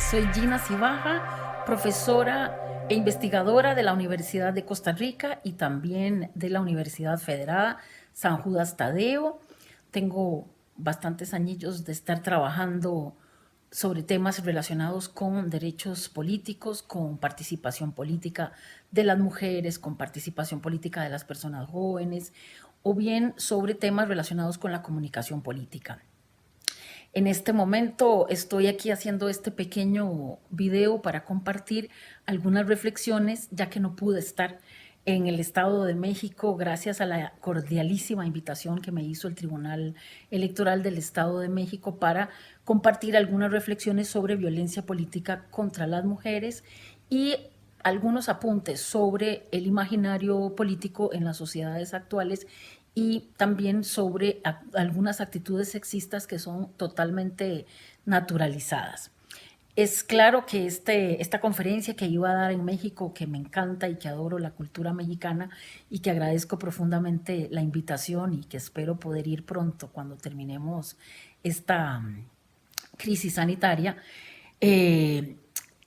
Soy Gina Cibaja, profesora e investigadora de la Universidad de Costa Rica y también de la Universidad Federada San Judas Tadeo. Tengo bastantes añillos de estar trabajando sobre temas relacionados con derechos políticos, con participación política de las mujeres, con participación política de las personas jóvenes, o bien sobre temas relacionados con la comunicación política. En este momento estoy aquí haciendo este pequeño video para compartir algunas reflexiones, ya que no pude estar en el Estado de México gracias a la cordialísima invitación que me hizo el Tribunal Electoral del Estado de México para compartir algunas reflexiones sobre violencia política contra las mujeres y algunos apuntes sobre el imaginario político en las sociedades actuales y también sobre algunas actitudes sexistas que son totalmente naturalizadas. Es claro que esta conferencia que iba a dar en México, que me encanta y que adoro la cultura mexicana y que agradezco profundamente la invitación y que espero poder ir pronto cuando terminemos esta crisis sanitaria,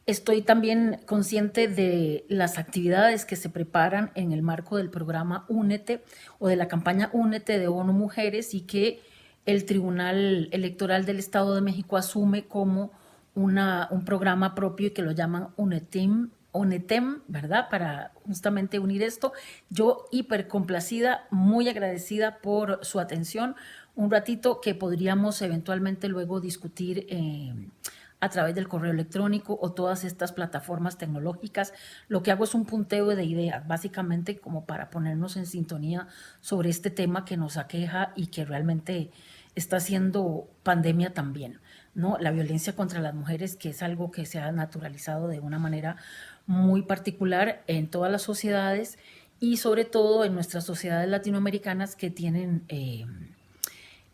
estoy también consciente de las actividades que se preparan en el marco del programa Únete o de la campaña Únete de ONU Mujeres y que el Tribunal Electoral del Estado de México asume como un programa propio y que lo llaman UNETEM, ¿verdad? Para justamente unir esto. Yo hiper complacida, muy agradecida por su atención. Un ratito que podríamos eventualmente luego discutir a través del correo electrónico o todas estas plataformas tecnológicas. Lo que hago es un punteo de ideas, básicamente como para ponernos en sintonía sobre este tema que nos aqueja y que realmente está siendo pandemia también, ¿no? La violencia contra las mujeres, que es algo que se ha naturalizado de una manera muy particular en todas las sociedades y sobre todo en nuestras sociedades latinoamericanas que tienen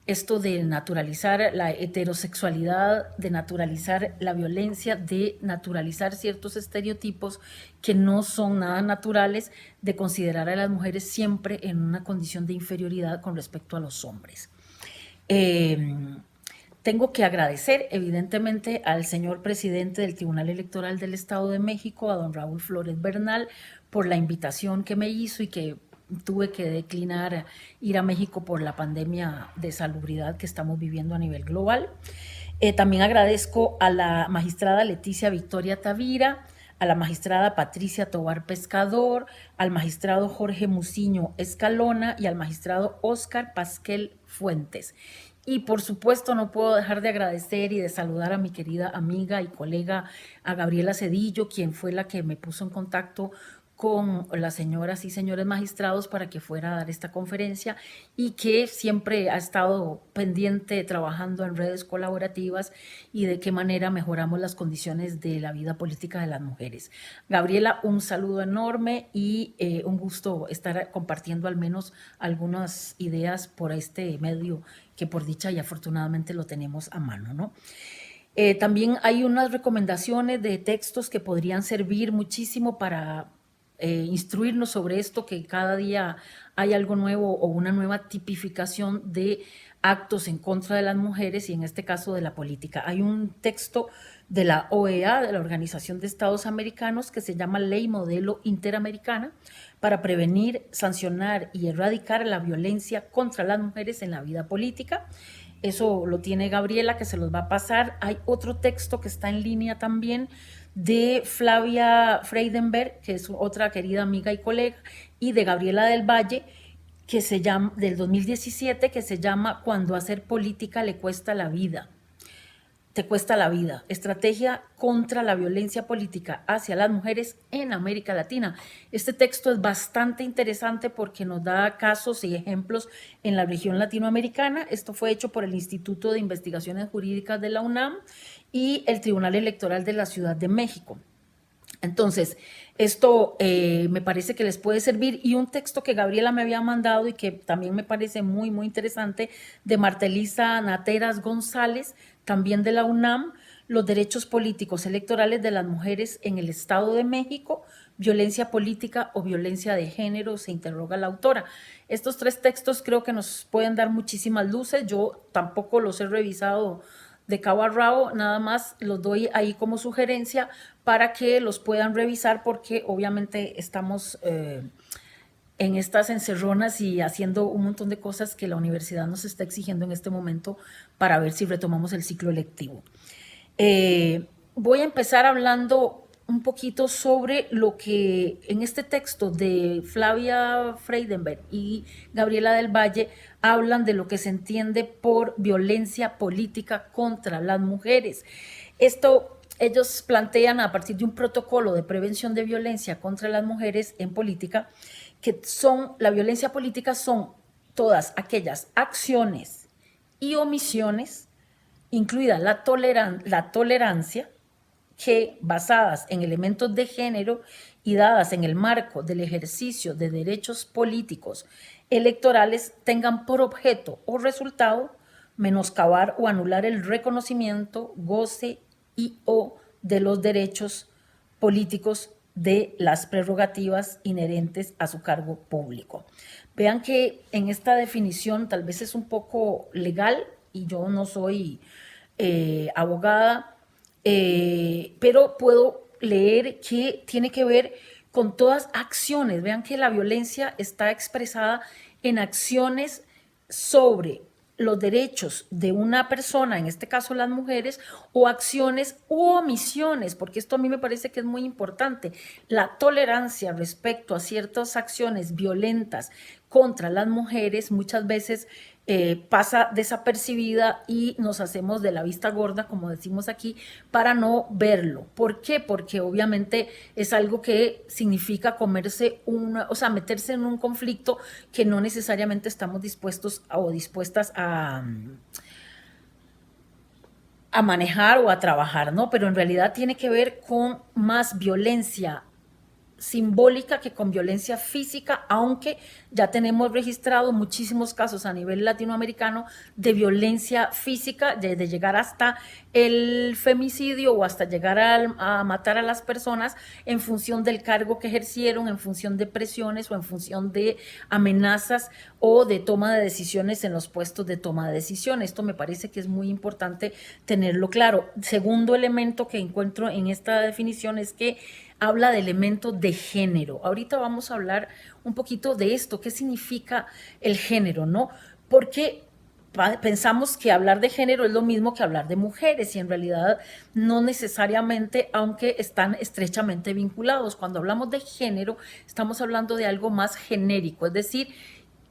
esto de naturalizar la heterosexualidad, de naturalizar la violencia, de naturalizar ciertos estereotipos que no son nada naturales, de considerar a las mujeres siempre en una condición de inferioridad con respecto a los hombres. Tengo que agradecer evidentemente al señor presidente del Tribunal Electoral del Estado de México, a don Raúl Flores Bernal, por la invitación que me hizo y que tuve que declinar ir a México por la pandemia de salubridad que estamos viviendo a nivel global. También agradezco a la magistrada Leticia Victoria Tavira, a la magistrada Patricia Tobar Pescador, al magistrado Jorge Muciño Escalona y al magistrado Óscar Pasquel Fuentes. Y por supuesto no puedo dejar de agradecer y de saludar a mi querida amiga y colega, a Gabriela Cedillo, quien fue la que me puso en contacto con las señoras y señores magistrados para que fuera a dar esta conferencia y que siempre ha estado pendiente trabajando en redes colaborativas y de qué manera mejoramos las condiciones de la vida política de las mujeres. Gabriela, un saludo enorme y un gusto estar compartiendo al menos algunas ideas por este medio que por dicha y afortunadamente lo tenemos a mano, ¿no? También hay unas recomendaciones de textos que podrían servir muchísimo para instruirnos sobre esto, que cada día hay algo nuevo o una nueva tipificación de actos en contra de las mujeres y en este caso de la política. Hay un texto de la OEA, de la Organización de Estados Americanos, que se llama Ley Modelo Interamericana para prevenir, sancionar y erradicar la violencia contra las mujeres en la vida política. Eso lo tiene Gabriela, que se los va a pasar. Hay otro texto que está en línea también de Flavia Freidenberg, que es otra querida amiga y colega, y de Gabriela del Valle, que se llama, del 2017, que se llama Cuando hacer política le cuesta la vida. Te cuesta la vida. Estrategia contra la violencia política hacia las mujeres en América Latina. Este texto es bastante interesante porque nos da casos y ejemplos en la región latinoamericana. Esto fue hecho por el Instituto de Investigaciones Jurídicas de la UNAM y el Tribunal Electoral de la Ciudad de México. Entonces, esto me parece que les puede servir. Y un texto que Gabriela me había mandado y que también me parece muy, muy interesante, de Martelisa Nateras González, también de la UNAM, Los derechos políticos electorales de las mujeres en el Estado de México, violencia política o violencia de género, se interroga la autora. Estos tres textos creo que nos pueden dar muchísimas luces. Yo tampoco los he revisado de cabo a rabo, nada más los doy ahí como sugerencia para que los puedan revisar, porque obviamente estamos en estas encerronas y haciendo un montón de cosas que la universidad nos está exigiendo en este momento para ver si retomamos el ciclo lectivo. Voy a empezar hablando un poquito sobre lo que en este texto de Flavia Freidenberg y Gabriela del Valle hablan de lo que se entiende por violencia política contra las mujeres. Esto ellos plantean a partir de un protocolo de prevención de violencia contra las mujeres en política, que la violencia política son todas aquellas acciones y omisiones, incluida la tolerancia, que basadas en elementos de género y dadas en el marco del ejercicio de derechos políticos electorales, tengan por objeto o resultado menoscabar o anular el reconocimiento, goce y o de los derechos políticos de las prerrogativas inherentes a su cargo público. Vean que en esta definición tal vez es un poco legal y yo no soy abogada, pero puedo leer que tiene que ver con todas acciones. Vean que la violencia está expresada en acciones sobre los derechos de una persona, en este caso las mujeres, o acciones u omisiones, porque esto a mí me parece que es muy importante. La tolerancia respecto a ciertas acciones violentas contra las mujeres muchas veces pasa desapercibida y nos hacemos de la vista gorda, como decimos aquí, para no verlo. ¿Por qué? Porque obviamente es algo que significa meterse en un conflicto que no necesariamente estamos dispuestos o dispuestas a manejar o a trabajar, ¿no? Pero en realidad tiene que ver con más violencia simbólica que con violencia física, aunque ya tenemos registrado muchísimos casos a nivel latinoamericano de violencia física, de llegar hasta el femicidio o hasta llegar a matar a las personas en función del cargo que ejercieron, en función de presiones o en función de amenazas o de toma de decisiones en los puestos de toma de decisiones. Esto me parece que es muy importante tenerlo claro. Segundo elemento que encuentro en esta definición es que habla de elementos de género. Ahorita vamos a hablar un poquito de esto, qué significa el género, ¿no? Porque pensamos que hablar de género es lo mismo que hablar de mujeres y en realidad no necesariamente, aunque están estrechamente vinculados. Cuando hablamos de género, estamos hablando de algo más genérico, es decir,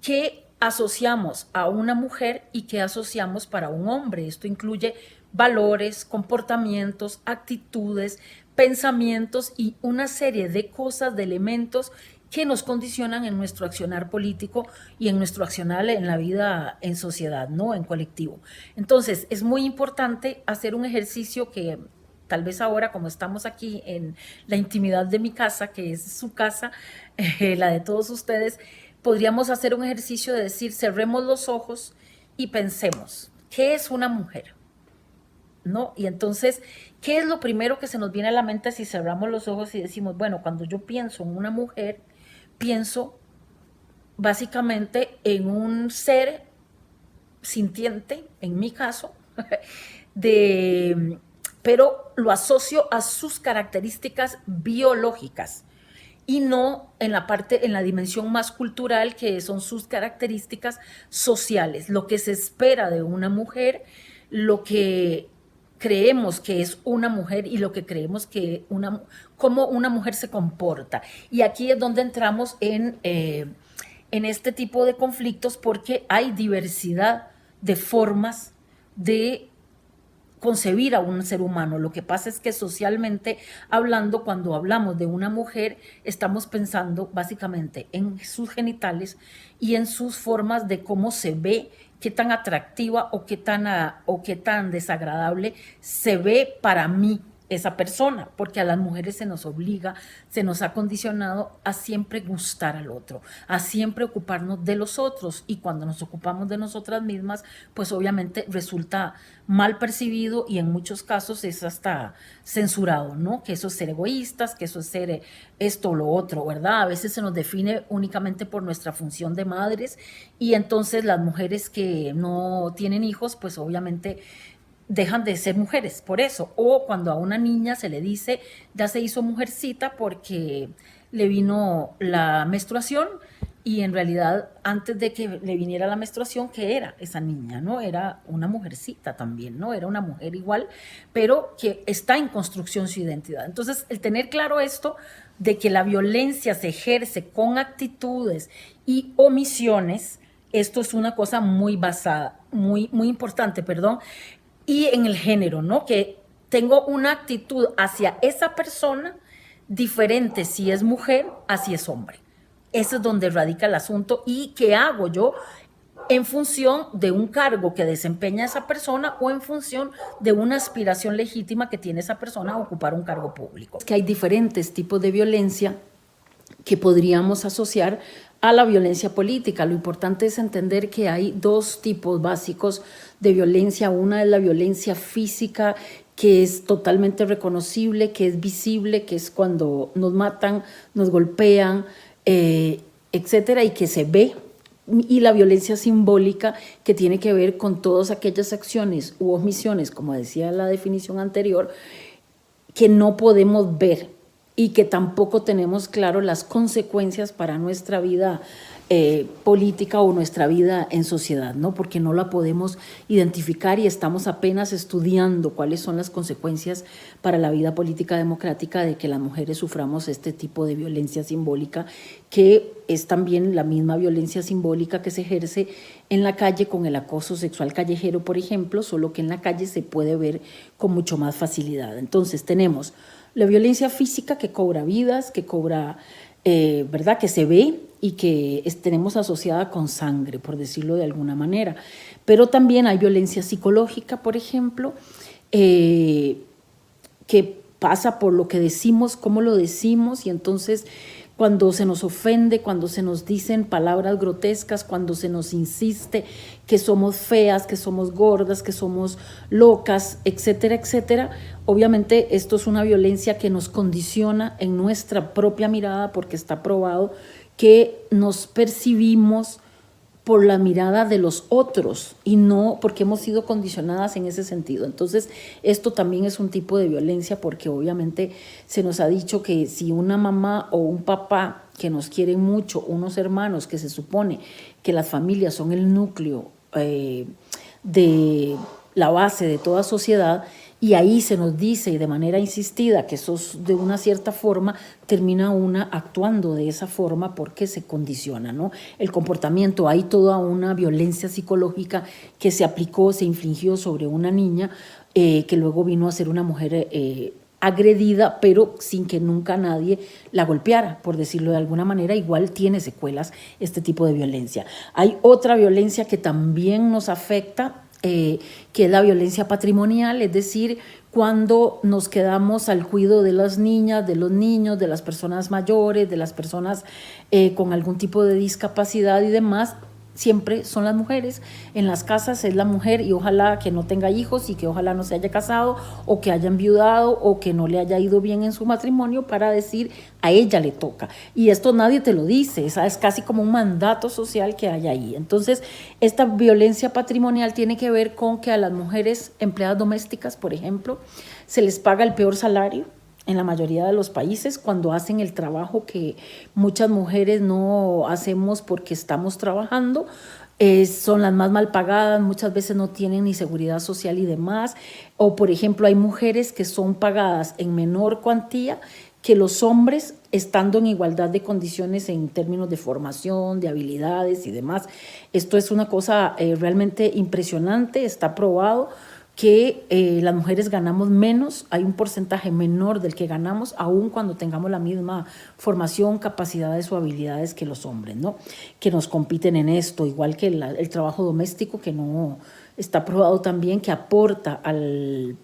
que asociamos a una mujer y que asociamos para un hombre. Esto incluye valores, comportamientos, actitudes, pensamientos y una serie de cosas, de elementos que nos condicionan en nuestro accionar político y en nuestro accionar en la vida en sociedad, ¿no? En colectivo. Entonces, es muy importante hacer un ejercicio que tal vez ahora, como estamos aquí en la intimidad de mi casa, que es su casa, la de todos ustedes, podríamos hacer un ejercicio de decir, cerremos los ojos y pensemos, ¿qué es una mujer? ¿No? Y entonces, ¿qué es lo primero que se nos viene a la mente si cerramos los ojos y decimos, bueno, cuando yo pienso en una mujer, pienso básicamente en un ser sintiente, en mi caso, pero lo asocio a sus características biológicas y no en la dimensión más cultural, que son sus características sociales, lo que se espera de una mujer, lo que creemos que es una mujer y lo que creemos que cómo una mujer se comporta. Y aquí es donde entramos en este tipo de conflictos, porque hay diversidad de formas de concebir a un ser humano. Lo que pasa es que socialmente hablando, cuando hablamos de una mujer, estamos pensando básicamente en sus genitales y en sus formas de cómo se ve, qué tan atractiva o qué tan desagradable se ve para mí esa persona, porque a las mujeres se nos obliga, se nos ha condicionado a siempre gustar al otro, a siempre ocuparnos de los otros, y cuando nos ocupamos de nosotras mismas, pues obviamente resulta mal percibido y en muchos casos es hasta censurado, ¿no? Que eso es ser egoístas, que eso es ser esto o lo otro, ¿verdad? A veces se nos define únicamente por nuestra función de madres y entonces las mujeres que no tienen hijos, pues obviamente dejan de ser mujeres por eso. O cuando a una niña se le dice, ya se hizo mujercita porque le vino la menstruación, y en realidad antes de que le viniera la menstruación, ¿qué era esa niña? ¿No? Era una mujercita también, ¿no? Era una mujer igual, pero que está en construcción su identidad. Entonces, el tener claro esto de que la violencia se ejerce con actitudes y omisiones, esto es una cosa muy basada, muy importante, perdón, y en el género, ¿no? Que tengo una actitud hacia esa persona diferente si es mujer a si es hombre. Eso es donde radica el asunto. ¿Y qué hago yo en función de un cargo que desempeña esa persona o en función de una aspiración legítima que tiene esa persona a ocupar un cargo público? Que hay diferentes tipos de violencia que podríamos asociar a la violencia política. Lo importante es entender que hay dos tipos básicos de violencia. Una es la violencia física, que es totalmente reconocible, que es visible, que es cuando nos matan, nos golpean, etcétera, y que se ve. Y la violencia simbólica, que tiene que ver con todas aquellas acciones u omisiones, como decía la definición anterior, que no podemos ver y que tampoco tenemos claro las consecuencias para nuestra vida política o nuestra vida en sociedad, ¿no? Porque no la podemos identificar y estamos apenas estudiando cuáles son las consecuencias para la vida política democrática de que las mujeres suframos este tipo de violencia simbólica, que es también la misma violencia simbólica que se ejerce en la calle con el acoso sexual callejero, por ejemplo, solo que en la calle se puede ver con mucho más facilidad. Entonces tenemos la violencia física, que cobra vidas, que cobra, ¿verdad?, que se ve y que tenemos asociada con sangre, por decirlo de alguna manera. Pero también hay violencia psicológica, por ejemplo, que pasa por lo que decimos, cómo lo decimos, y entonces cuando se nos ofende, cuando se nos dicen palabras grotescas, cuando se nos insiste que somos feas, que somos gordas, que somos locas, etcétera, etcétera. Obviamente esto es una violencia que nos condiciona en nuestra propia mirada, porque está probado que nos percibimos por la mirada de los otros y no porque hemos sido condicionadas en ese sentido. Entonces, esto también es un tipo de violencia, porque obviamente se nos ha dicho que si una mamá o un papá que nos quieren mucho, unos hermanos, que se supone que las familias son el núcleo de la base de toda sociedad, y ahí se nos dice y de manera insistida que eso es de una cierta forma, termina una actuando de esa forma porque se condiciona, ¿no? El comportamiento, hay toda una violencia psicológica que se aplicó, se infligió sobre una niña que luego vino a ser una mujer agredida, pero sin que nunca nadie la golpeara, por decirlo de alguna manera. Igual tiene secuelas este tipo de violencia. Hay otra violencia que también nos afecta, que es la violencia patrimonial, es decir, cuando nos quedamos al cuidado de las niñas, de los niños, de las personas mayores, de las personas con algún tipo de discapacidad y demás. Siempre son las mujeres, en las casas es la mujer, y ojalá que no tenga hijos y que ojalá no se haya casado o que haya enviudado o que no le haya ido bien en su matrimonio para decir a ella le toca. Y esto nadie te lo dice, es casi como un mandato social que hay ahí. Entonces, esta violencia patrimonial tiene que ver con que a las mujeres empleadas domésticas, por ejemplo, se les paga el peor salario en la mayoría de los países cuando hacen el trabajo que muchas mujeres no hacemos porque estamos trabajando. Son las más mal pagadas, muchas veces no tienen ni seguridad social y demás. O, por ejemplo, hay mujeres que son pagadas en menor cuantía que los hombres, estando en igualdad de condiciones en términos de formación, de habilidades y demás. Esto es una cosa realmente impresionante, está probado que las mujeres ganamos menos, hay un porcentaje menor del que ganamos, aun cuando tengamos la misma formación, capacidades o habilidades que los hombres, ¿no? Que nos compiten en esto, igual que el trabajo doméstico, que no está probado también que aporta al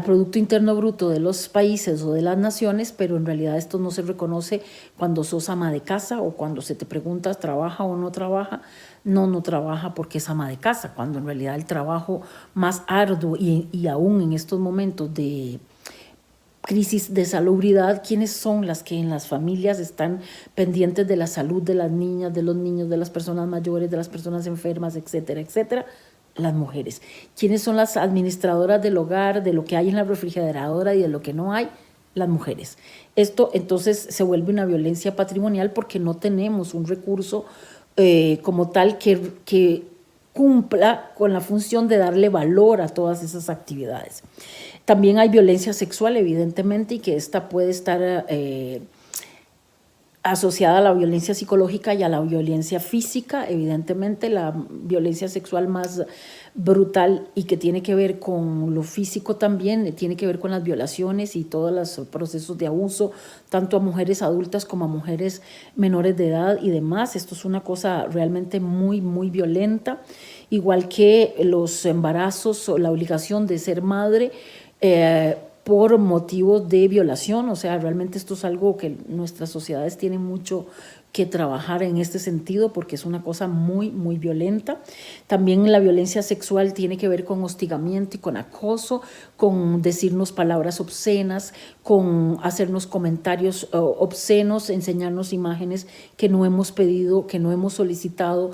Producto Interno Bruto de los países o de las naciones, pero en realidad esto no se reconoce cuando sos ama de casa o cuando se te pregunta, ¿trabaja o no trabaja? No trabaja porque es ama de casa, cuando en realidad el trabajo más arduo y aún en estos momentos de crisis de salubridad, ¿quiénes son las que en las familias están pendientes de la salud de las niñas, de los niños, de las personas mayores, de las personas enfermas, etcétera, etcétera? las mujeres. ¿Quiénes son las administradoras del hogar, de lo que hay en la refrigeradora y de lo que no hay? Las mujeres. Esto entonces se vuelve una violencia patrimonial porque no tenemos un recurso como tal que cumpla con la función de darle valor a todas esas actividades. También hay violencia sexual, evidentemente, y que esta puede estar asociada a la violencia psicológica y a la violencia física. Evidentemente, la violencia sexual más brutal y que tiene que ver con lo físico también, tiene que ver con las violaciones y todos los procesos de abuso, tanto a mujeres adultas como a mujeres menores de edad y demás. Esto es una cosa realmente muy, muy violenta, igual que los embarazos o la obligación de ser madre, por motivos de violación. O sea, realmente esto es algo que nuestras sociedades tienen mucho que trabajar en este sentido porque es una cosa muy, muy violenta. También la violencia sexual tiene que ver con hostigamiento y con acoso, con decirnos palabras obscenas, con hacernos comentarios obscenos, enseñarnos imágenes que no hemos pedido, que no hemos solicitado,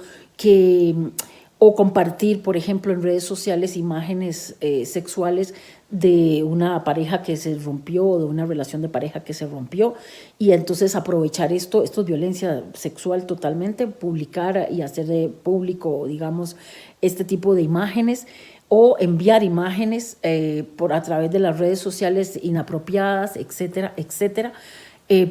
o compartir, por ejemplo, en redes sociales imágenes sexuales de una pareja que se rompió o de una relación de pareja que se rompió, y entonces aprovechar esto es violencia sexual totalmente, publicar y hacer público, digamos, este tipo de imágenes o enviar imágenes a través de las redes sociales inapropiadas, etcétera, etcétera.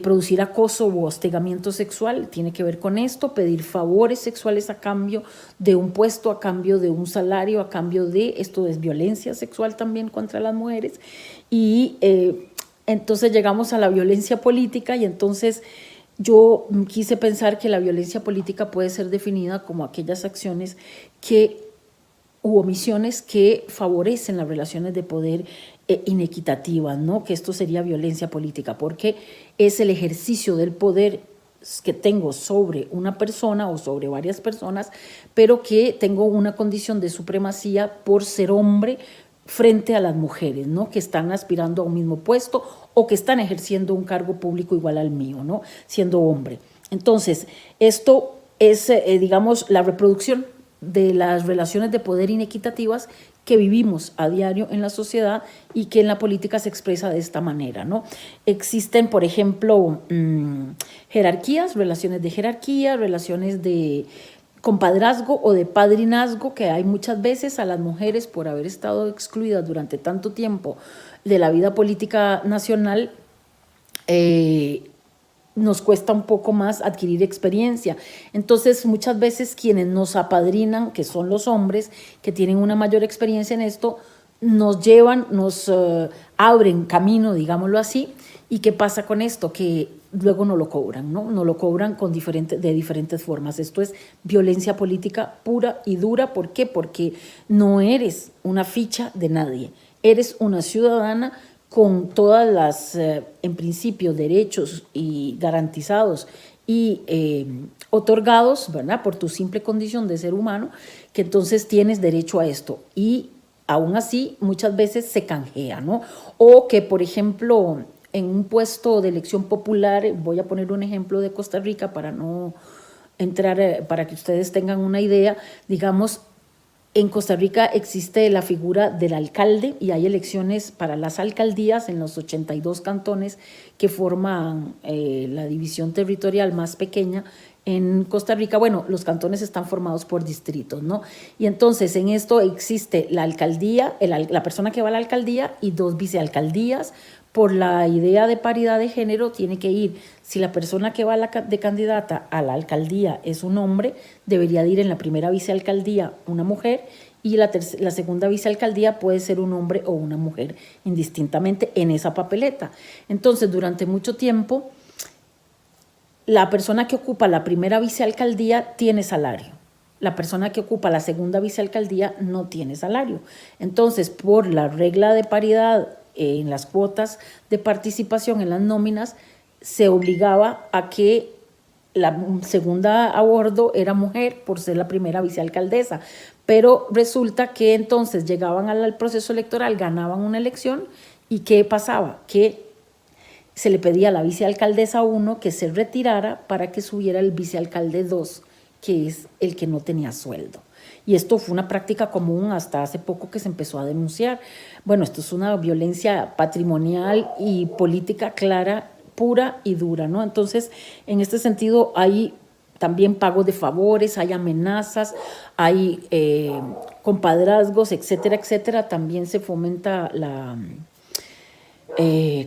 Producir acoso o hostigamiento sexual tiene que ver con esto, pedir favores sexuales a cambio de un puesto, a cambio de un salario, a cambio de esto es violencia sexual también contra las mujeres. Y entonces llegamos a la violencia política, y entonces yo quise pensar que la violencia política puede ser definida como aquellas acciones u omisiones que favorecen las relaciones de poder inequitativas, ¿no? Que esto sería violencia política, porque es el ejercicio del poder que tengo sobre una persona o sobre varias personas, pero que tengo una condición de supremacía por ser hombre frente a las mujeres, ¿no? Que están aspirando a un mismo puesto o que están ejerciendo un cargo público igual al mío, ¿no? Siendo hombre. Entonces, esto es, digamos, la reproducción de las relaciones de poder inequitativas que vivimos a diario en la sociedad y que en la política se expresa de esta manera, ¿no? Existen, por ejemplo, jerarquías, relaciones de jerarquía, relaciones de compadrazgo o de padrinazgo, que hay muchas veces a las mujeres por haber estado excluidas durante tanto tiempo de la vida política nacional. Nos cuesta un poco más adquirir experiencia. Entonces, muchas veces quienes nos apadrinan, que son los hombres, que tienen una mayor experiencia en esto, nos llevan, nos abren camino, digámoslo así. ¿Y qué pasa con esto? Que luego no lo cobran, ¿no? No lo cobran de diferentes formas. Esto es violencia política pura y dura. ¿Por qué? Porque no eres una ficha de nadie. Eres una ciudadana con todas las, en principio, derechos y garantizados y otorgados, ¿verdad? Por tu simple condición de ser humano, que entonces tienes derecho a esto. Y aún así, muchas veces se canjea, ¿no? O que, por ejemplo, en un puesto de elección popular, voy a poner un ejemplo de Costa Rica para no entrar, para que ustedes tengan una idea, digamos, en Costa Rica existe la figura del alcalde y hay elecciones para las alcaldías en los 82 cantones que forman la división territorial más pequeña en Costa Rica. Bueno, los cantones están formados por distritos, ¿no? Y entonces en esto existe la alcaldía, la persona que va a la alcaldía y 2 vicealcaldías. Por la idea de paridad de género tiene que ir, si la persona que va de candidata a la alcaldía es un hombre, debería de ir en la primera vicealcaldía una mujer y la segunda vicealcaldía puede ser un hombre o una mujer indistintamente en esa papeleta. Entonces, durante mucho tiempo, la persona que ocupa la primera vicealcaldía tiene salario. La persona que ocupa la segunda vicealcaldía no tiene salario. Entonces, por la regla de paridad en las cuotas de participación en las nóminas, se obligaba a que la segunda a bordo era mujer por ser la primera vicealcaldesa. Pero resulta que entonces llegaban al proceso electoral, ganaban una elección y ¿qué pasaba? Que se le pedía a la vicealcaldesa 1 que se retirara para que subiera el vicealcalde 2, que es el que no tenía sueldo. y esto fue una práctica común hasta hace poco que se empezó a denunciar. Bueno, esto es una violencia patrimonial y política clara, pura y dura, ¿no? Entonces, en este sentido, hay también pago de favores, hay amenazas, hay compadrazgos, etcétera, etcétera. También se fomenta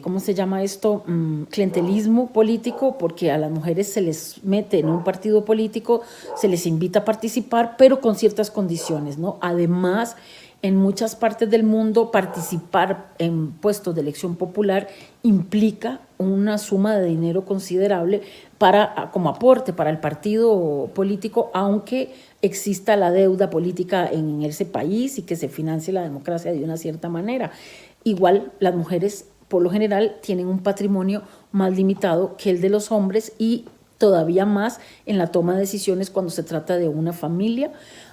¿cómo se llama esto? Clientelismo político, porque a las mujeres se les mete en un partido político, se les invita a participar, pero con ciertas condiciones, ¿no? Además, en muchas partes del mundo, participar en puestos de elección popular implica una suma de dinero considerable como aporte para el partido político, aunque exista la deuda política en ese país y que se financie la democracia de una cierta manera. Igual las mujeres, por lo general, tienen un patrimonio más limitado que el de los hombres y todavía más en la toma de decisiones cuando se trata de una familia.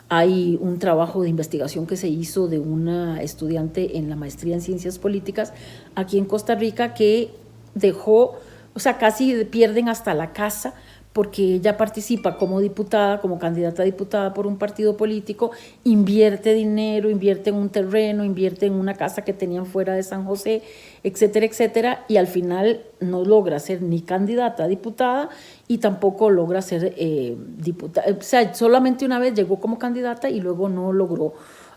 Hay un trabajo de investigación que se hizo de una estudiante en la maestría en ciencias políticas aquí en Costa Rica que dejó, o sea, casi pierden hasta la casa porque ella participa como diputada, como candidata a diputada por un partido político, invierte dinero, invierte en un terreno, invierte en una casa que tenían fuera de San José, etcétera, etcétera, y al final no logra ser ni candidata a diputada y tampoco logra ser diputada. O sea, solamente una vez llegó como candidata y luego no logró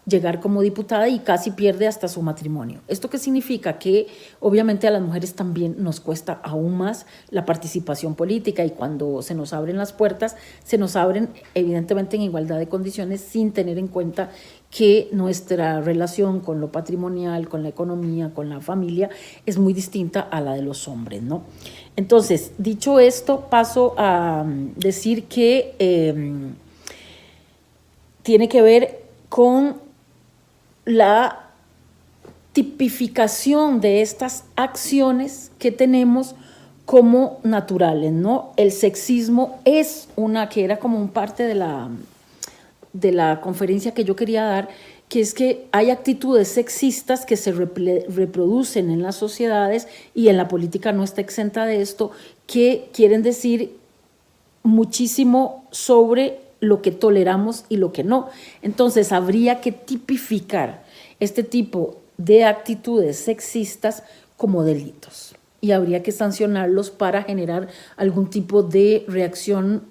llegar como diputada y casi pierde hasta su matrimonio. ¿Esto qué significa? Que obviamente a las mujeres también nos cuesta aún más la participación política y cuando se nos abren las puertas, se nos abren evidentemente en igualdad de condiciones sin tener en cuenta que nuestra relación con lo patrimonial, con la economía, con la familia es muy distinta a la de los hombres, ¿no? Entonces, dicho esto, paso a decir que tiene que ver con la tipificación de estas acciones que tenemos como naturales, ¿no? El sexismo es una que era como un parte de la conferencia que yo quería dar, que es que hay actitudes sexistas que se reproducen en las sociedades y en la política no está exenta de esto, que quieren decir muchísimo sobre lo que toleramos y lo que no. Entonces, habría que tipificar este tipo de actitudes sexistas como delitos y habría que sancionarlos para generar algún tipo de reacción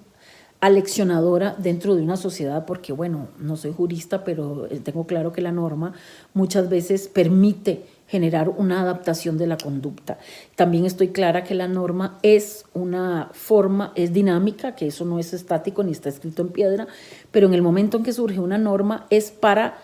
aleccionadora dentro de una sociedad, porque, bueno, no soy jurista, pero tengo claro que la norma muchas veces permite generar una adaptación de la conducta. También estoy clara que la norma es una forma, es dinámica, que eso no es estático ni está escrito en piedra, pero en el momento en que surge una norma es para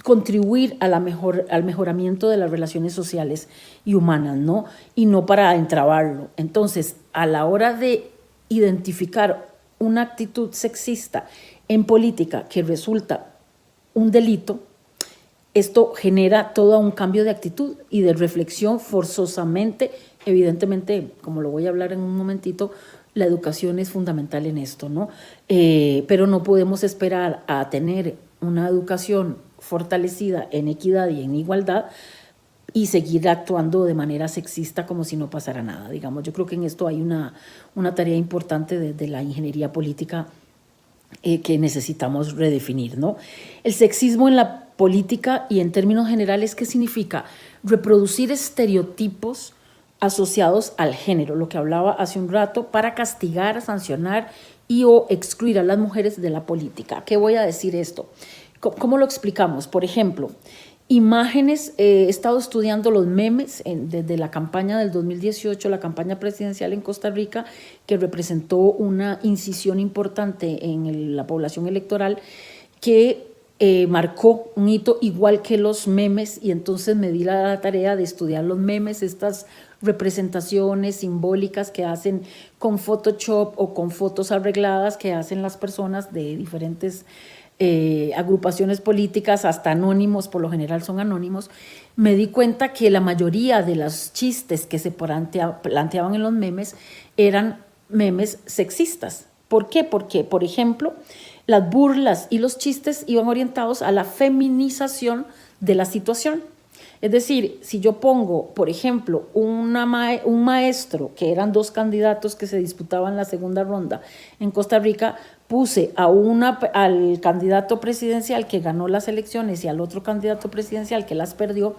contribuir a al mejoramiento de las relaciones sociales y humanas, ¿no? Y no para entrabarlo. Entonces, a la hora de identificar una actitud sexista en política que resulta un delito, esto genera todo un cambio de actitud y de reflexión forzosamente. Evidentemente, como lo voy a hablar en un momentito, la educación es fundamental en esto, ¿no? Pero no podemos esperar a tener una educación fortalecida en equidad y en igualdad y seguir actuando de manera sexista como si no pasara nada. Digamos, yo creo que en esto hay una tarea importante de la ingeniería política que necesitamos redefinir, ¿no? El sexismo en la política y en términos generales, ¿qué significa? Reproducir estereotipos asociados al género, lo que hablaba hace un rato, para castigar, sancionar y o excluir a las mujeres de la política. ¿Qué voy a decir esto? ¿Cómo lo explicamos? Por ejemplo, imágenes, he estado estudiando los memes desde la campaña del 2018, la campaña presidencial en Costa Rica, que representó una incisión importante en la población electoral, que marcó un hito igual que los memes, y entonces me di la tarea de estudiar los memes, estas representaciones simbólicas que hacen con Photoshop o con fotos arregladas que hacen las personas de diferentes agrupaciones políticas, hasta anónimos, por lo general son anónimos. Me di cuenta que la mayoría de los chistes que se planteaban en los memes eran memes sexistas. ¿Por qué? Porque, por ejemplo, las burlas y los chistes iban orientados a la feminización de la situación. Es decir, si yo pongo, por ejemplo, un maestro, que eran dos candidatos que se disputaban la segunda ronda en Costa Rica, puse al candidato presidencial que ganó las elecciones y al otro candidato presidencial que las perdió,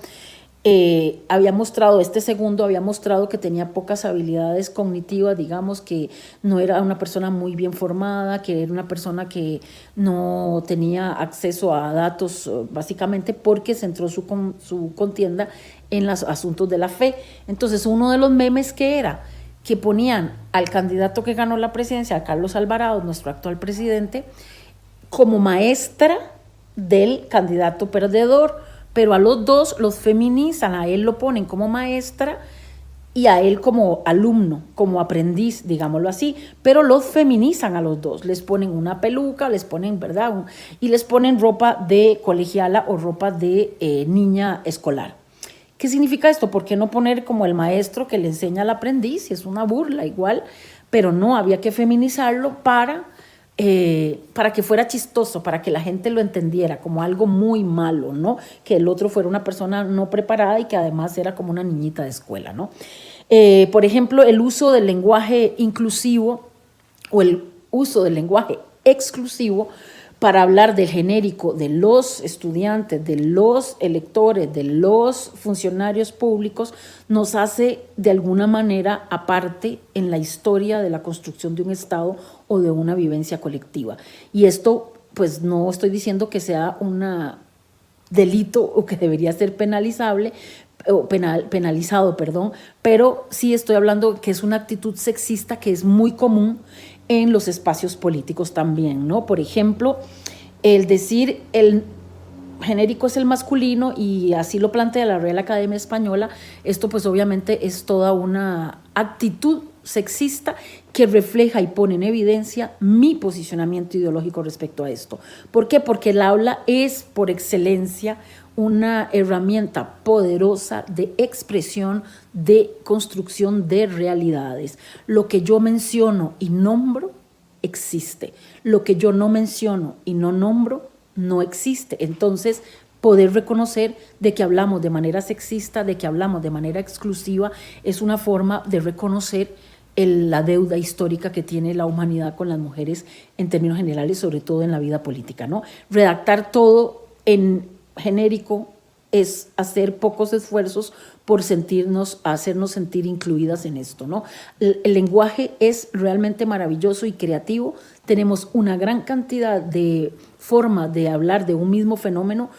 este segundo había mostrado que tenía pocas habilidades cognitivas, digamos que no era una persona muy bien formada, que era una persona que no tenía acceso a datos, básicamente porque centró su contienda en los asuntos de la fe. Entonces, uno de los memes que ponían al candidato que ganó la presidencia, a Carlos Alvarado, nuestro actual presidente, como maestra del candidato perdedor, pero a los dos los feminizan, a él lo ponen como maestra y a él como alumno, como aprendiz, digámoslo así, pero los feminizan a los dos, les ponen una peluca, les ponen, ¿verdad? Y les ponen ropa de colegiala o ropa de niña escolar. ¿Qué significa esto? ¿Por qué no poner como el maestro que le enseña al aprendiz? Es una burla igual, pero no, había que feminizarlo para que fuera chistoso, para que la gente lo entendiera como algo muy malo, ¿no? Que el otro fuera una persona no preparada y que además era como una niñita de escuela, ¿no? Por ejemplo, el uso del lenguaje inclusivo o el uso del lenguaje exclusivo para hablar del genérico de los estudiantes, de los electores, de los funcionarios públicos, nos hace de alguna manera aparte en la historia de la construcción de un Estado o de una vivencia colectiva. Y esto, pues no estoy diciendo que sea un delito o que debería ser penalizable, o penalizado, pero sí estoy hablando que es una actitud sexista que es muy común en los espacios políticos también, ¿no? Por ejemplo, el decir el genérico es el masculino y así lo plantea la Real Academia Española, esto pues obviamente es toda una actitud sexista que refleja y pone en evidencia mi posicionamiento ideológico respecto a esto. ¿Por qué? Porque el habla es por excelencia una herramienta poderosa de expresión, de construcción de realidades. Lo que yo menciono y nombro existe. Lo que yo no menciono y no nombro no existe. Entonces, poder reconocer de que hablamos de manera sexista, de que hablamos de manera exclusiva, es una forma de reconocer la deuda histórica que tiene la humanidad con las mujeres en términos generales, sobre todo en la vida política, ¿no? Redactar todo en genérico es hacer pocos esfuerzos por hacernos sentir incluidas en esto, ¿no? El lenguaje es realmente maravilloso y creativo. Tenemos una gran cantidad de formas de hablar de un mismo fenómeno,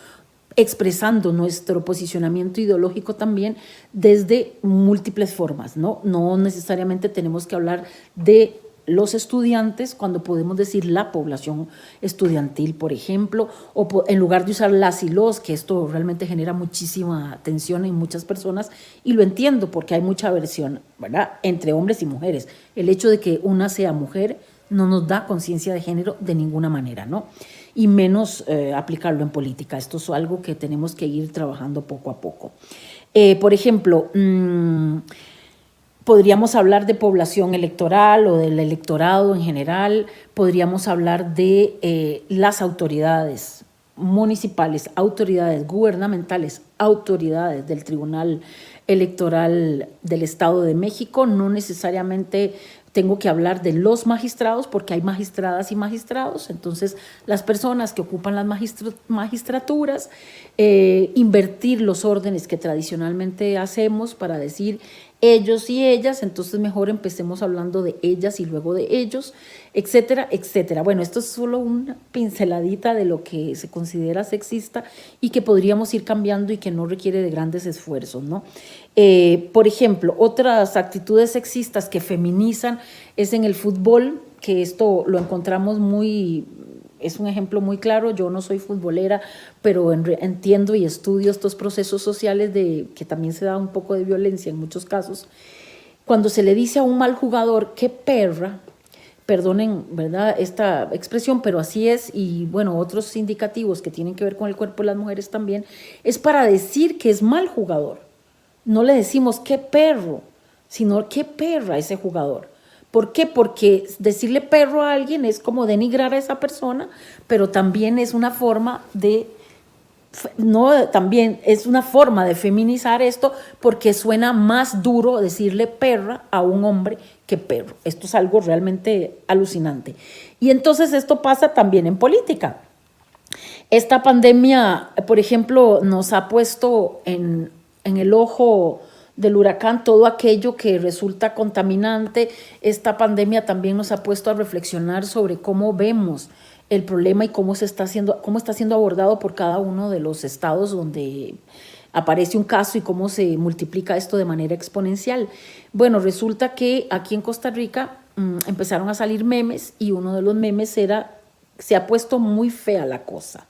expresando nuestro posicionamiento ideológico también desde múltiples formas, ¿no? No necesariamente tenemos que hablar de los estudiantes cuando podemos decir la población estudiantil, por ejemplo, o en lugar de usar las y los, que esto realmente genera muchísima tensión en muchas personas, y lo entiendo porque hay mucha aversión, ¿verdad?, entre hombres y mujeres. El hecho de que una sea mujer no nos da conciencia de género de ninguna manera, ¿no? Y menos aplicarlo en política. Esto es algo que tenemos que ir trabajando poco a poco. Por ejemplo, podríamos hablar de población electoral o del electorado en general, podríamos hablar de las autoridades municipales, autoridades gubernamentales, autoridades del Tribunal Electoral del Estado de México. No necesariamente tengo que hablar de los magistrados porque hay magistradas y magistrados, entonces las personas que ocupan las magistraturas, invertir los órdenes que tradicionalmente hacemos para decir ellos y ellas, entonces mejor empecemos hablando de ellas y luego de ellos, etcétera, etcétera. Bueno, esto es solo una pinceladita de lo que se considera sexista y que podríamos ir cambiando y que no requiere de grandes esfuerzos, ¿no? Por ejemplo, otras actitudes sexistas que feminizan es en el fútbol, que esto lo encontramos es un ejemplo muy claro. Yo no soy futbolera, pero entiendo y estudio estos procesos sociales que también se da un poco de violencia en muchos casos. Cuando se le dice a un mal jugador, qué perra, perdonen, ¿verdad?, esta expresión, pero así es, y bueno, otros indicativos que tienen que ver con el cuerpo de las mujeres también, es para decir que es mal jugador. No le decimos qué perro, sino qué perra ese jugador. ¿Por qué? Porque decirle perro a alguien es como denigrar a esa persona, pero también es una forma de no, también es una forma de feminizar esto porque suena más duro decirle perra a un hombre que perro. Esto es algo realmente alucinante. Y entonces esto pasa también en política. Esta pandemia, por ejemplo, nos ha puesto en el ojo del huracán todo aquello que resulta contaminante. Esta pandemia también nos ha puesto a reflexionar sobre cómo vemos el problema y cómo está siendo abordado por cada uno de los estados donde aparece un caso y cómo se multiplica esto de manera exponencial. Bueno, resulta que aquí en Costa Rica empezaron a salir memes y uno de los memes era, se ha puesto muy fea la cosa.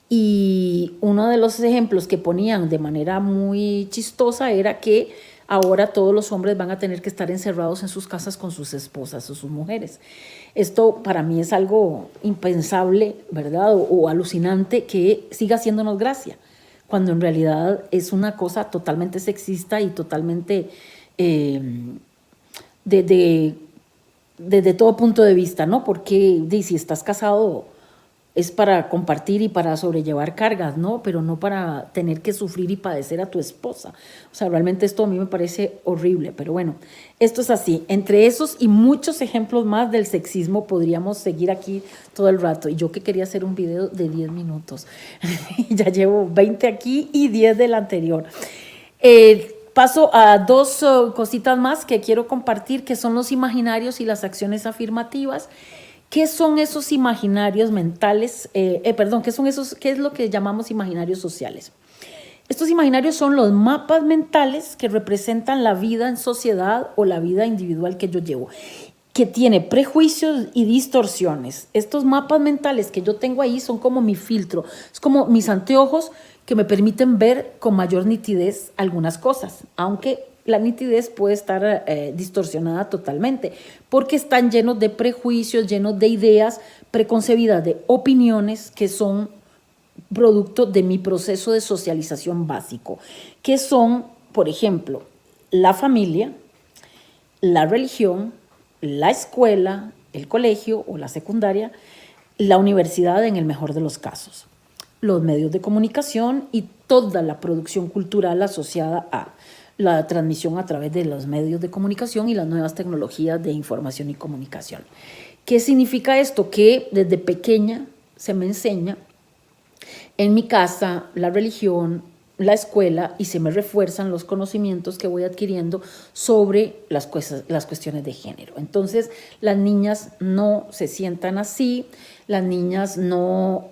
Y uno de los ejemplos que ponían de manera muy chistosa era que ahora todos los hombres van a tener que estar encerrados en sus casas con sus esposas o sus mujeres. Esto para mí es algo impensable, ¿verdad? O alucinante que siga haciéndonos gracia, cuando en realidad es una cosa totalmente sexista y totalmente desde todo punto de vista, ¿no? Porque si estás casado es para compartir y para sobrellevar cargas, ¿no? Pero no para tener que sufrir y padecer a tu esposa. O sea, realmente esto a mí me parece horrible, pero bueno, esto es así. Entre esos y muchos ejemplos más del sexismo podríamos seguir aquí todo el rato. Y yo que quería hacer un video de 10 minutos. Ya llevo 20 aquí y 10 del anterior. Paso a dos cositas más que quiero compartir, que son los imaginarios y las acciones afirmativas. ¿Qué son esos imaginarios mentales? ¿Qué es lo que llamamos imaginarios sociales? Estos imaginarios son los mapas mentales que representan la vida en sociedad o la vida individual que yo llevo, que tiene prejuicios y distorsiones. Estos mapas mentales que yo tengo ahí son como mi filtro, es como mis anteojos que me permiten ver con mayor nitidez algunas cosas, aunque la nitidez puede estar distorsionada totalmente, porque están llenos de prejuicios, llenos de ideas preconcebidas, de opiniones que son producto de mi proceso de socialización básico, que son, por ejemplo, la familia, la religión, la escuela, el colegio o la secundaria, la universidad en el mejor de los casos, los medios de comunicación y toda la producción cultural asociada a la transmisión a través de los medios de comunicación y las nuevas tecnologías de información y comunicación. ¿Qué significa esto? Que desde pequeña se me enseña en mi casa la religión, la escuela, y se me refuerzan los conocimientos que voy adquiriendo sobre las cuestiones de género. Entonces, las niñas no se sientan así, las niñas no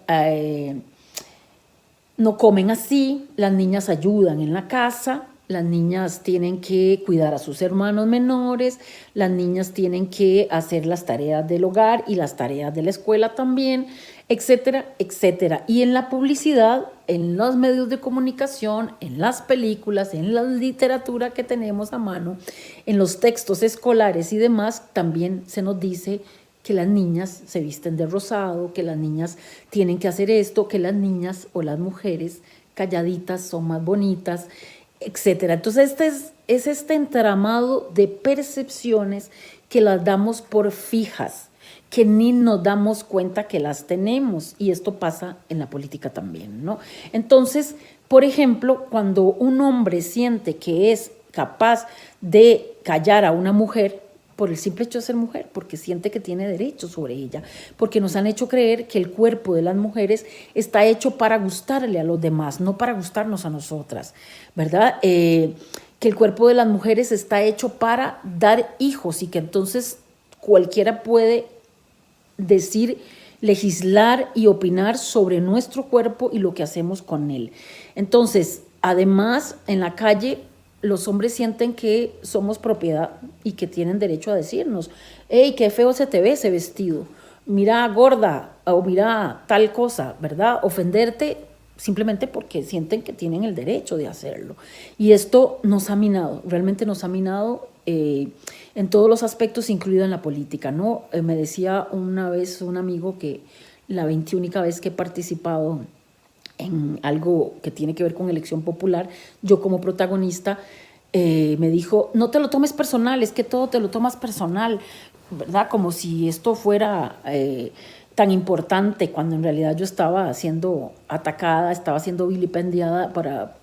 comen así, las niñas ayudan en la casa, las niñas tienen que cuidar a sus hermanos menores, las niñas tienen que hacer las tareas del hogar y las tareas de la escuela también, etcétera, etcétera. Y en la publicidad, en los medios de comunicación, en las películas, en la literatura que tenemos a mano, en los textos escolares y demás, también se nos dice que las niñas se visten de rosado, que las niñas tienen que hacer esto, que las niñas o las mujeres calladitas son más bonitas, etcétera. Entonces es este entramado de percepciones que las damos por fijas, que ni nos damos cuenta que las tenemos, y esto pasa en la política también, ¿no? Entonces, por ejemplo, cuando un hombre siente que es capaz de callar a una mujer por el simple hecho de ser mujer, porque siente que tiene derechos sobre ella, porque nos han hecho creer que el cuerpo de las mujeres está hecho para gustarle a los demás, no para gustarnos a nosotras, ¿verdad? Que el cuerpo de las mujeres está hecho para dar hijos y que entonces cualquiera puede decir, legislar y opinar sobre nuestro cuerpo y lo que hacemos con él. Entonces, además, en la calle los hombres sienten que somos propiedad y que tienen derecho a decirnos, hey, qué feo se te ve ese vestido, mira gorda o mira tal cosa, ¿verdad? Ofenderte simplemente porque sienten que tienen el derecho de hacerlo. Y esto nos ha minado, realmente nos ha minado en todos los aspectos, incluido en la política, ¿no? Me decía una vez un amigo que la 21ª vez que he participado en algo que tiene que ver con elección popular, yo como protagonista, me dijo, no te lo tomes personal, es que todo te lo tomas personal, ¿verdad? Como si esto fuera tan importante cuando en realidad yo estaba siendo atacada, estaba siendo vilipendiada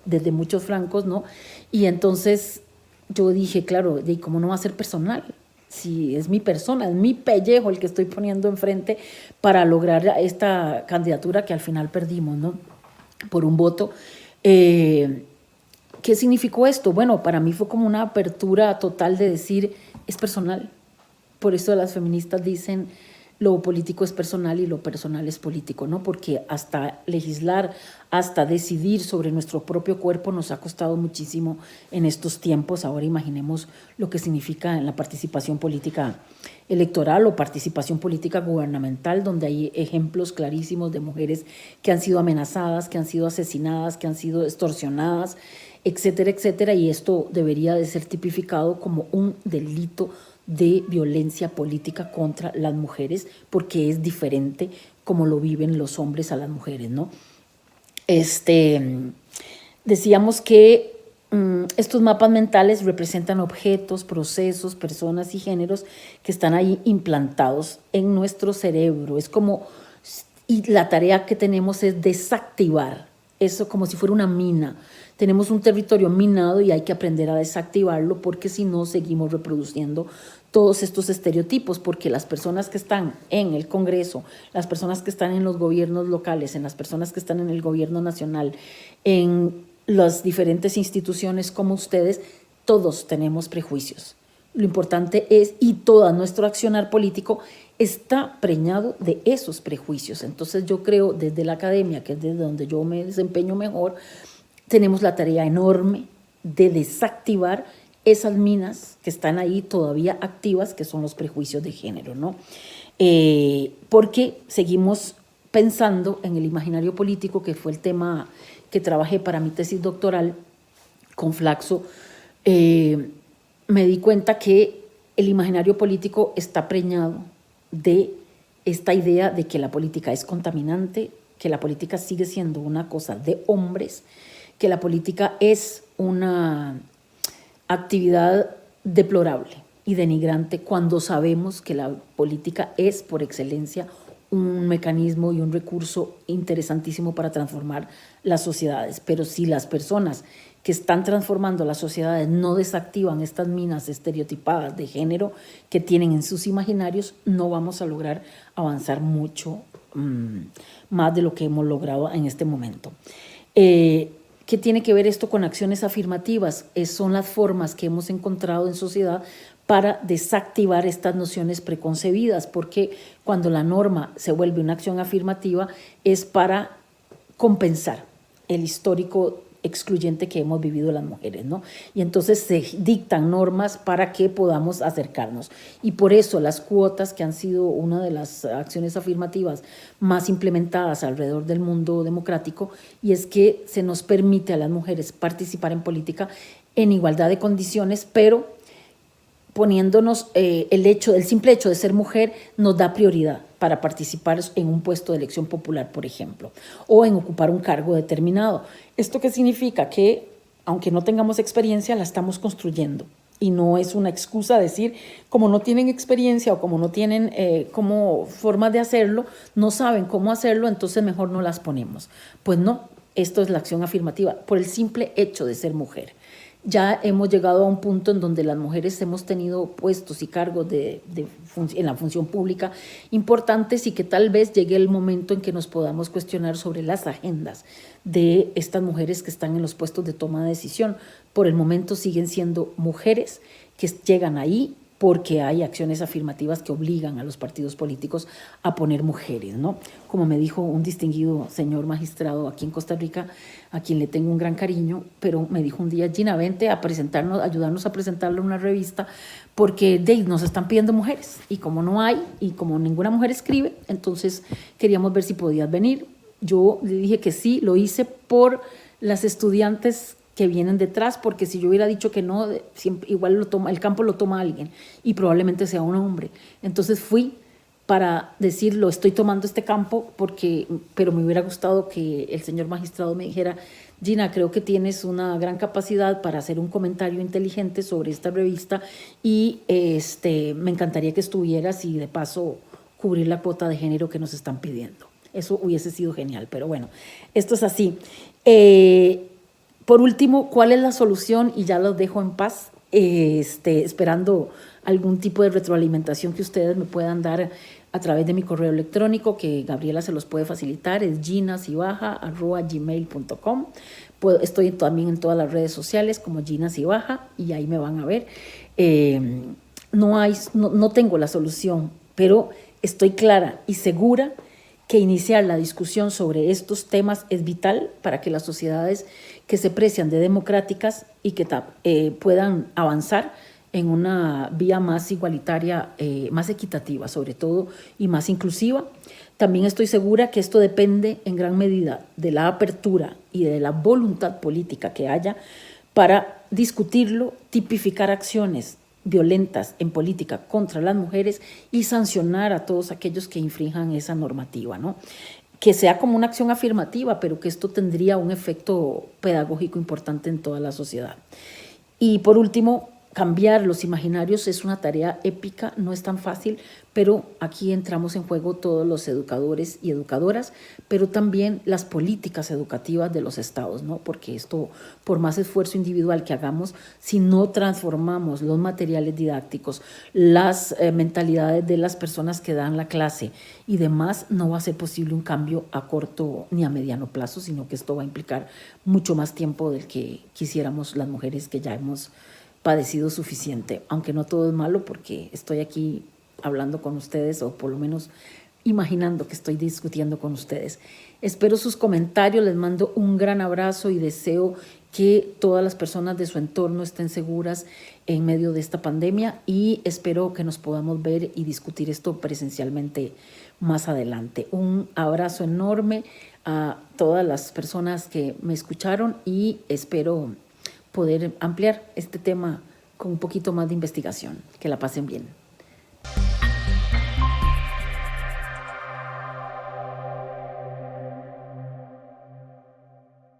desde muchos flancos, ¿no? Y entonces yo dije, claro, ¿y cómo no va a ser personal? Si es mi persona, es mi pellejo el que estoy poniendo enfrente para lograr esta candidatura que al final perdimos, ¿no? Por un voto. ¿Qué significó esto? Bueno, para mí fue como una apertura total de decir, es personal. Por eso las feministas dicen, lo político es personal y lo personal es político, ¿no? Porque hasta legislar, hasta decidir sobre nuestro propio cuerpo nos ha costado muchísimo en estos tiempos. Ahora imaginemos lo que significa en la participación política electoral o participación política gubernamental, donde hay ejemplos clarísimos de mujeres que han sido amenazadas, que han sido asesinadas, que han sido extorsionadas, etcétera, etcétera, y esto debería de ser tipificado como un delito de violencia política contra las mujeres, porque es diferente como lo viven los hombres a las mujeres, ¿no? Decíamos que estos mapas mentales representan objetos, procesos, personas y géneros que están ahí implantados en nuestro cerebro. Es como, y la tarea que tenemos es desactivar eso como si fuera una mina. Tenemos un territorio minado y hay que aprender a desactivarlo, porque si no seguimos reproduciendo todos estos estereotipos, porque las personas que están en el Congreso, las personas que están en los gobiernos locales, en las personas que están en el gobierno nacional, en las diferentes instituciones como ustedes, todos tenemos prejuicios. Lo importante es, y todo nuestro accionar político está preñado de esos prejuicios. Entonces yo creo, desde la academia, que es desde donde yo me desempeño mejor, tenemos la tarea enorme de desactivar esas minas que están ahí todavía activas, que son los prejuicios de género, ¿no? Porque seguimos pensando en el imaginario político, que fue el tema que trabajé para mi tesis doctoral con Flaxo. Me di cuenta que el imaginario político está preñado de esta idea de que la política es contaminante, que la política sigue siendo una cosa de hombres, que la política es una actividad deplorable y denigrante, cuando sabemos que la política es por excelencia un mecanismo y un recurso interesantísimo para transformar las sociedades. Pero si las personas que están transformando las sociedades no desactivan estas minas estereotipadas de género que tienen en sus imaginarios, no vamos a lograr avanzar mucho más de lo que hemos logrado en este momento. ¿Qué tiene que ver esto con acciones afirmativas? Son las formas que hemos encontrado en sociedad para desactivar estas nociones preconcebidas, porque cuando la norma se vuelve una acción afirmativa es para compensar el histórico excluyente que hemos vivido las mujeres, ¿no? Y entonces se dictan normas para que podamos acercarnos. Y por eso las cuotas, que han sido una de las acciones afirmativas más implementadas alrededor del mundo democrático, y es que se nos permite a las mujeres participar en política en igualdad de condiciones, pero poniéndonos el simple hecho de ser mujer nos da prioridad para participar en un puesto de elección popular, por ejemplo, o en ocupar un cargo determinado. ¿Esto qué significa? Que aunque no tengamos experiencia, la estamos construyendo. Y no es una excusa decir, como no tienen experiencia o como no tienen como formas de hacerlo, no saben cómo hacerlo, entonces mejor no las ponemos. Pues no, esto es la acción afirmativa, por el simple hecho de ser mujer. Ya hemos llegado a un punto en donde las mujeres hemos tenido puestos y cargos en la función pública importantes, y que tal vez llegue el momento en que nos podamos cuestionar sobre las agendas de estas mujeres que están en los puestos de toma de decisión. Por el momento siguen siendo mujeres que llegan ahí porque hay acciones afirmativas que obligan a los partidos políticos a poner mujeres, ¿no? Como me dijo un distinguido señor magistrado aquí en Costa Rica, a quien le tengo un gran cariño, pero me dijo un día: Gina, vente a presentarnos, ayudarnos a presentarle una revista, porque nos están pidiendo mujeres, y como no hay, y como ninguna mujer escribe, entonces queríamos ver si podías venir. Yo le dije que sí, lo hice por las estudiantes que vienen detrás, porque si yo hubiera dicho que no, siempre, igual el campo lo toma alguien, y probablemente sea un hombre. Entonces fui para decirlo, estoy tomando este campo, pero me hubiera gustado que el señor magistrado me dijera: Gina, creo que tienes una gran capacidad para hacer un comentario inteligente sobre esta revista, y me encantaría que estuvieras y de paso cubrir la cuota de género que nos están pidiendo. Eso hubiese sido genial, pero bueno, esto es así. Por último, ¿cuál es la solución? Y ya los dejo en paz, esperando algún tipo de retroalimentación que ustedes me puedan dar a través de mi correo electrónico, que Gabriela se los puede facilitar, es ginasibaja@gmail.com. Estoy también en todas las redes sociales como Gina Cibaja y ahí me van a ver. No tengo la solución, pero estoy clara y segura que iniciar la discusión sobre estos temas es vital para que las sociedades que se precian de democráticas y que puedan avanzar en una vía más igualitaria, más equitativa sobre todo, y más inclusiva. También estoy segura que esto depende en gran medida de la apertura y de la voluntad política que haya para discutirlo, tipificar acciones violentas en política contra las mujeres y sancionar a todos aquellos que infrinjan esa normativa, ¿no? Que sea como una acción afirmativa, pero que esto tendría un efecto pedagógico importante en toda la sociedad. Y por último, cambiar los imaginarios es una tarea épica, no es tan fácil, pero aquí entramos en juego todos los educadores y educadoras, pero también las políticas educativas de los estados, ¿no? Porque esto, por más esfuerzo individual que hagamos, si no transformamos los materiales didácticos, las mentalidades de las personas que dan la clase y demás, no va a ser posible un cambio a corto ni a mediano plazo, sino que esto va a implicar mucho más tiempo del que quisiéramos las mujeres que ya hemos padecido suficiente, aunque no todo es malo, porque estoy aquí hablando con ustedes, o por lo menos imaginando que estoy discutiendo con ustedes. Espero sus comentarios, les mando un gran abrazo y deseo que todas las personas de su entorno estén seguras en medio de esta pandemia, y espero que nos podamos ver y discutir esto presencialmente más adelante. Un abrazo enorme a todas las personas que me escucharon y espero poder ampliar este tema con un poquito más de investigación. Que la pasen bien.